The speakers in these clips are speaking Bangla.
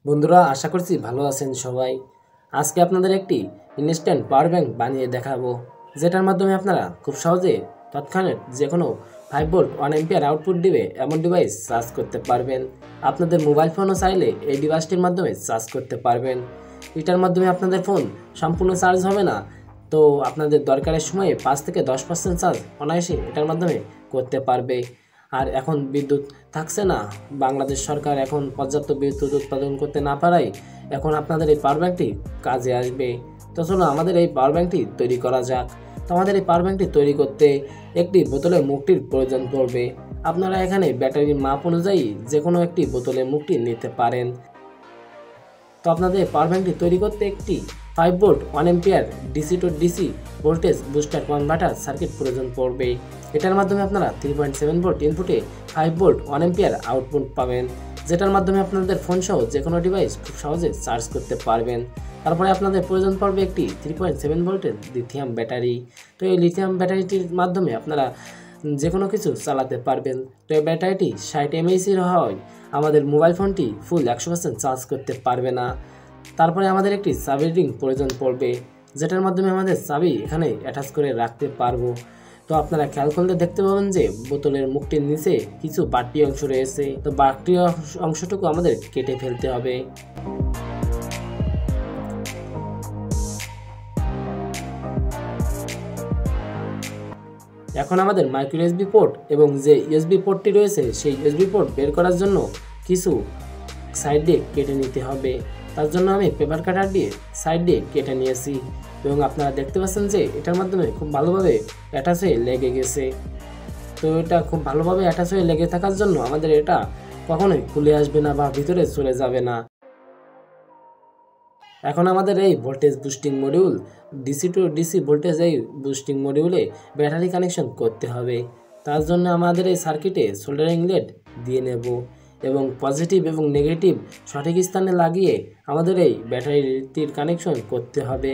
বন্ধুরা, আশা করছি ভালো আছেন সবাই। আজকে আপনাদের একটি ইনস্ট্যান্ট পাওয়ার ব্যাংক বানিয়ে দেখাবো, যেটার মাধ্যমে আপনারা খুব সহজে তৎক্ষণাৎ যে কোনো 5 ভোল্ট 1 অ্যাম্পিয়ার আউটপুট দিবে এমন ডিভাইস চার্জ করতে পারবেন। আপনাদের মোবাইল ফোনও চাইলে এই ডিভাইসটির মাধ্যমে চার্জ করতে পারবেন। এটার মাধ্যমে আপনাদের ফোন সম্পূর্ণ চার্জ হবে না, তো আপনাদের দরকারের সময়ে 5 থেকে 10% চার্জ অনায়াসে এটার মাধ্যমে করতে পারবে। আর এখন বিদ্যুৎ থাকছে না, বাংলাদেশ সরকার এখন পর্যাপ্ত বিদ্যুৎ উৎপাদন করতে না পারায় এখন আপনাদের এই পাওয়ার ব্যাংকটি কাজে আসবে। তো চলো আমাদের এই পাওয়ার ব্যাংকটি তৈরি করা যাক। তো আমাদের এই পাওয়ার ব্যাংকটি তৈরি করতে একটি বোতলের মুখটির প্রয়োজন পড়বে। আপনারা এখানে ব্যাটারির মাপ অনুযায়ী যে কোনো একটি বোতলের মুখটি নিতে পারেন। তো আপনাদের পাওয়ার ব্যাংকটি তৈরি করতে একটি 5 volt 1 ampere DC two DC voltage booster converter circuit প্রয়োজন পড়বে। এটার মাধ্যমে আপনারা 3.7 ভোল্ট ইনপুটে 5 ভোল্ট 1 অ্যাম্পিয়ার আউটপুট পাবেন, যেটার মাধ্যমে আপনাদের ফোন সহ যে কোনো ডিভাইস খুব সহজে চার্জ করতে পারবেন। তারপরে আপনাদের প্রয়োজন পড়বে একটি 3.7 ভোল্টের লিথিয়াম ব্যাটারি। তো এই লিথিয়াম ব্যাটারিটির মাধ্যমে আপনারা যে কোনো কিছু চালাতে পারবেন। তো এই ব্যাটারিটি 60 mAh হয় আমাদের মোবাইল ফোনটি ফুল 100% চার্জ করতে পারবে না। তারপরে আমাদের একটি চাবি রিং প্রয়োজন পড়বে, যেটার মাধ্যমে আমাদের চাবি এখানে অ্যাটাচ করে রাখতে পারবো। তো আপনারা খেয়াল করলে দেখতে পাবেন যে বোতলের মুখটির নিচে কিছু বাড়তি অংশ রয়েছে, তো বাড়তি অংশটুকু আমাদের কেটে ফেলতে হবে। এখন আমাদের মাইক্রো ইউএসবি পোর্ট এবং যে ইউএসবি পোর্টটি রয়েছে সেই ইউএসবি পোর্ট বের করার জন্য কিছু সাইড দিয়ে কেটে নিতে হবে। তার জন্য আমি পেপার কাটার দিয়ে সাইড দিয়ে কেটে নিয়েছি এবং আপনারা দেখতে পাচ্ছেন যে এটার মাধ্যমে খুব ভালোভাবে অ্যাটাচ হয়ে লেগে গেছে। তো এটা খুব ভালোভাবে অ্যাটাচ হয়ে লেগে থাকার জন্য আমাদের এটা কখনোই খুলে আসবে না বা ভিতরে চলে যাবে না। এখন আমাদের এই voltage boosting module DC two DC voltage এই বুস্টিং মডিউলে ব্যাটারি কানেকশন করতে হবে। তার জন্য আমাদের এই সার্কিটে সোল্ডারিং লেড দিয়ে নেব এবং পজিটিভ এবং নেগেটিভ সঠিক স্থানে লাগিয়ে আমাদের এই ব্যাটারিটির কানেকশন করতে হবে।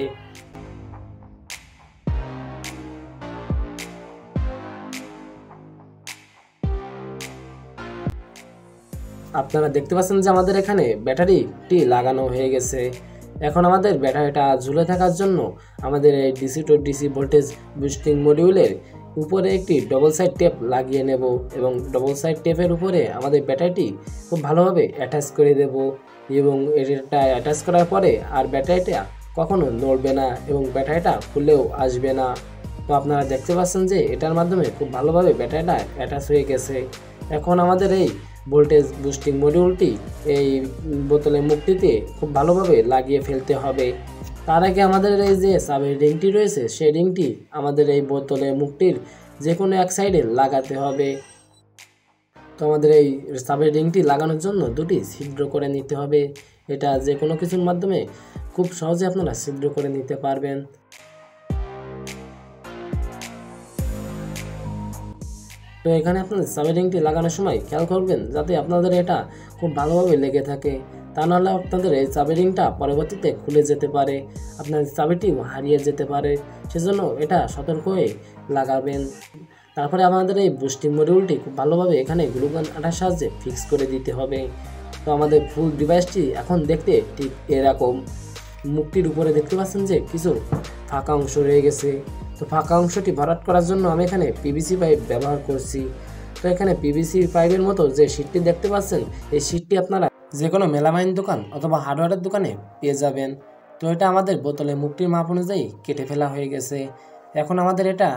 আপনারা দেখতে পাচ্ছেন যে আমাদের এখানে ব্যাটারিটি লাগানো হয়ে গেছে। এখন আমাদের ব্যাটারিটা ঝুলে থাকার জন্য আমাদের এই DC two DC voltage boosting মডিউলের উপরে একটি ডবল সাইড টেপ লাগিয়ে নেব এবং ডবল সাইড টেপের উপরে আমাদের ব্যাটারিটি খুব ভালোভাবে অ্যাটাচ করে দেব এবং এটা অ্যাটাচ করার পরে আর ব্যাটারিটা কখনো নড়বে না এবং ব্যাটারিটা খুলেও আসবে না। তো আপনারা দেখতে পাচ্ছেন যে এটার মাধ্যমে খুব ভালোভাবে ব্যাটারিটা অ্যাটাচ হয়ে গেছে। এখন আমাদের এই ভোল্টেজ বুস্টিং মডিউলটি এই বোতলের মুখটিতে খুব ভালোভাবে লাগিয়ে ফেলতে হবে। তার আগে আমাদের এই যে সাবের রিংটি রয়েছে সেই রিংটি আমাদের এই বোতলের মুখটির যে কোনো এক সাইডে লাগাতে হবে। তো আমাদের এই সাবের রিংটি লাগানোর জন্য দুটি ছিদ্র করে নিতে হবে। এটা যে কোনো কিছুর মাধ্যমে খুব সহজে আপনারা ছিদ্র করে নিতে পারবেন। তো এখানে আপনাদের চাবি রিংটি লাগানোর সময় খেয়াল করবেন যাতে আপনাদের এটা খুব ভালোভাবে লেগে থাকে, তা নাহলে আপনাদের এই চাবি রিংটা পরবর্তীতে খুলে যেতে পারে, আপনার চাবিটি হারিয়ে যেতে পারে। সেজন্য এটা সতর্ক হয়ে লাগাবেন। তারপরে আমাদের এই বুস্টিং মডিউলটি খুব ভালোভাবে এখানে গ্লুগান আঠার সাহায্যে ফিক্স করে দিতে হবে। তো আমাদের ফুল ডিভাইসটি এখন দেখতে ঠিক এরকম। মুখটির উপরে দেখতে পাচ্ছেন যে কিছু ফাঁকা অংশ রয়ে গেছে। তো ফাঁকা অংশটি ভরাট করার জন্য আমি এখানে পিভিসি পাইপ ব্যবহার করছি। তো এখানে পিভিসি পাইপের মতো যে শীটটি দেখতে পাচ্ছেন এই শীটটি আপনারা যে কোনো মেলামাইন দোকান অথবা হার্ডওয়্যারের দোকানে পেয়ে যাবেন। তো এটা আমাদের বোতলের মুখটির মাপ অনুযায়ী কেটে ফেলা হয়ে গেছে। এখন আমাদের এটা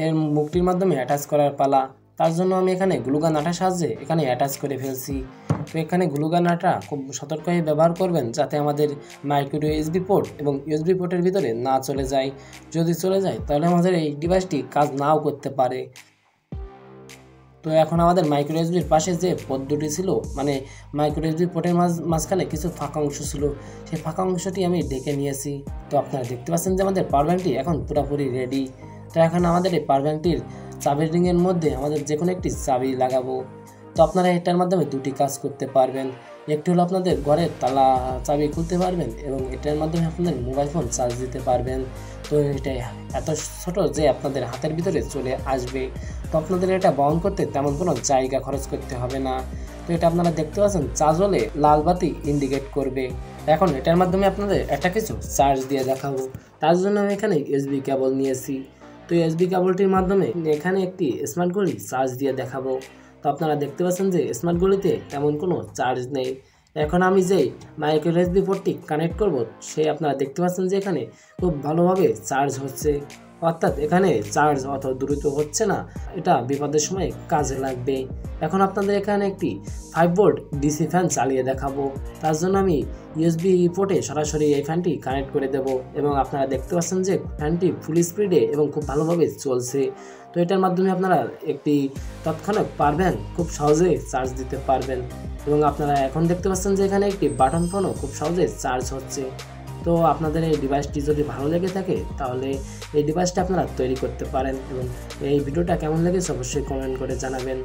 এর মুখটির মাধ্যমে অ্যাটাচ করার পালা। তার জন্য আমি এখানে গ্লুগান আঠার সাহায্যে এখানে অ্যাটাচ করে ফেলছি। তো এখানে গ্লুগান আঠা খুব সতর্ক হয়ে ব্যবহার করবেন যাতে আমাদের মাইক্রো ইউএসবি পোর্ট এবং ইউএসবি পোর্টের ভিতরে না চলে যায়। যদি চলে যায় তাহলে আমাদের এই ডিভাইসটি কাজ নাও করতে পারে। তো এখন আমাদের মাইক্রো ইউএসবির পাশে যে পোর্ট দুটি ছিল, মানে মাইক্রো ইউএসবি পোর্টের মাঝখানে কিছু ফাঁকা অংশ ছিল, সেই ফাঁকা অংশটি আমি ঢেকে নিয়েছি। তো আপনারা দেখতে পাচ্ছেন যে আমাদের পাওয়ার ব্যাংকটি এখন পুরোপুরি রেডি। তো এখন আমাদের এই পাওয়ার ব্যাংকটির চাবির রিংয়ের মধ্যে আমাদের যে কোনো একটি চাবি লাগাবো। তো আপনারা এটার মাধ্যমে দুটি কাজ করতে পারবেন। একটি হলো আপনাদের ঘরের তালা চাবি খুলতে পারবেন এবং এটার মাধ্যমে আপনাদের মোবাইল ফোন চার্জ দিতে পারবেন। তো এটা এত ছোট যে আপনাদের হাতের ভিতরে চলে আসবে। তো আপনাদের এটা বহন করতে তেমন কোনো জায়গা খরচ করতে হবে না। তো এটা আপনারা দেখতে পাচ্ছেন চার্জ হলে লাল বাতি ইন্ডিকেট করবে। এখন এটার মাধ্যমে আপনাদের একটা কিছু চার্জ দিয়ে দেখাবো। তার জন্য আমি এখানে ইউএসবি কেবল নিয়েছি। তো ইউএসবি কেবলটির মাধ্যমে এখানে একটি স্মার্ট ঘড়ি চার্জ দিয়ে দেখাবো। তো আপনারা দেখতে পাচ্ছেন যে স্মার্ট ঘড়িতে তেমন কোনো চার্জ নেই। এখন আমি যেই মাইক্রো ইউএসবি পোর্টটি কানেক্ট করব সে আপনারা দেখতে পাচ্ছেন যে এখানে খুব ভালোভাবে চার্জ হচ্ছে, অর্থাৎ এখানে চার্জ অত দ্রুত হচ্ছে না, এটা বিপদের সময় কাজে লাগবে। এখন আপনাদের এখানে একটি 5 ভোল্ট ডিসি ফ্যান চালিয়ে দেখাবো। তার জন্য আমি ইউএসবি পোর্টে সরাসরি এই ফ্যানটি কানেক্ট করে দেব এবং আপনারা দেখতে পাচ্ছেন যে ফ্যানটি ফুল স্পিডে এবং খুব ভালোভাবে চলছে। তো এটার মাধ্যমে আপনারা একটি তৎক্ষণাৎ পাওয়ার ব্যাংক খুব সহজে চার্জ দিতে পারবেন এবং আপনারা এখন দেখতে পাচ্ছেন যে এখানে একটি বাটন ফোনও খুব সহজে চার্জ হচ্ছে। তো আপনাদের এই ডিভাইসটি যদি ভালো লেগে থাকে তাহলে এই ডিভাইসটা আপনারা তৈরি করতে পারেন এবং এই ভিডিওটা কেমন লেগেছে অবশ্যই কমেন্ট করে জানাবেন।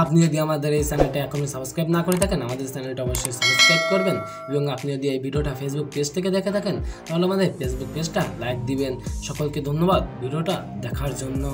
আপনি যদি আমাদের এই চ্যানেলটা এখনো সাবস্ক্রাইব না করে থাকেন আমাদের চ্যানেলটা অবশ্যই সাবস্ক্রাইব করবেন এবং আপনি যদি এই ভিডিওটা ফেসবুক পেজ থেকে দেখে থাকেন তাহলে আমাদের ফেসবুক পেজটা লাইক দিবেন। সকলকে ধন্যবাদ ভিডিওটা দেখার জন্য।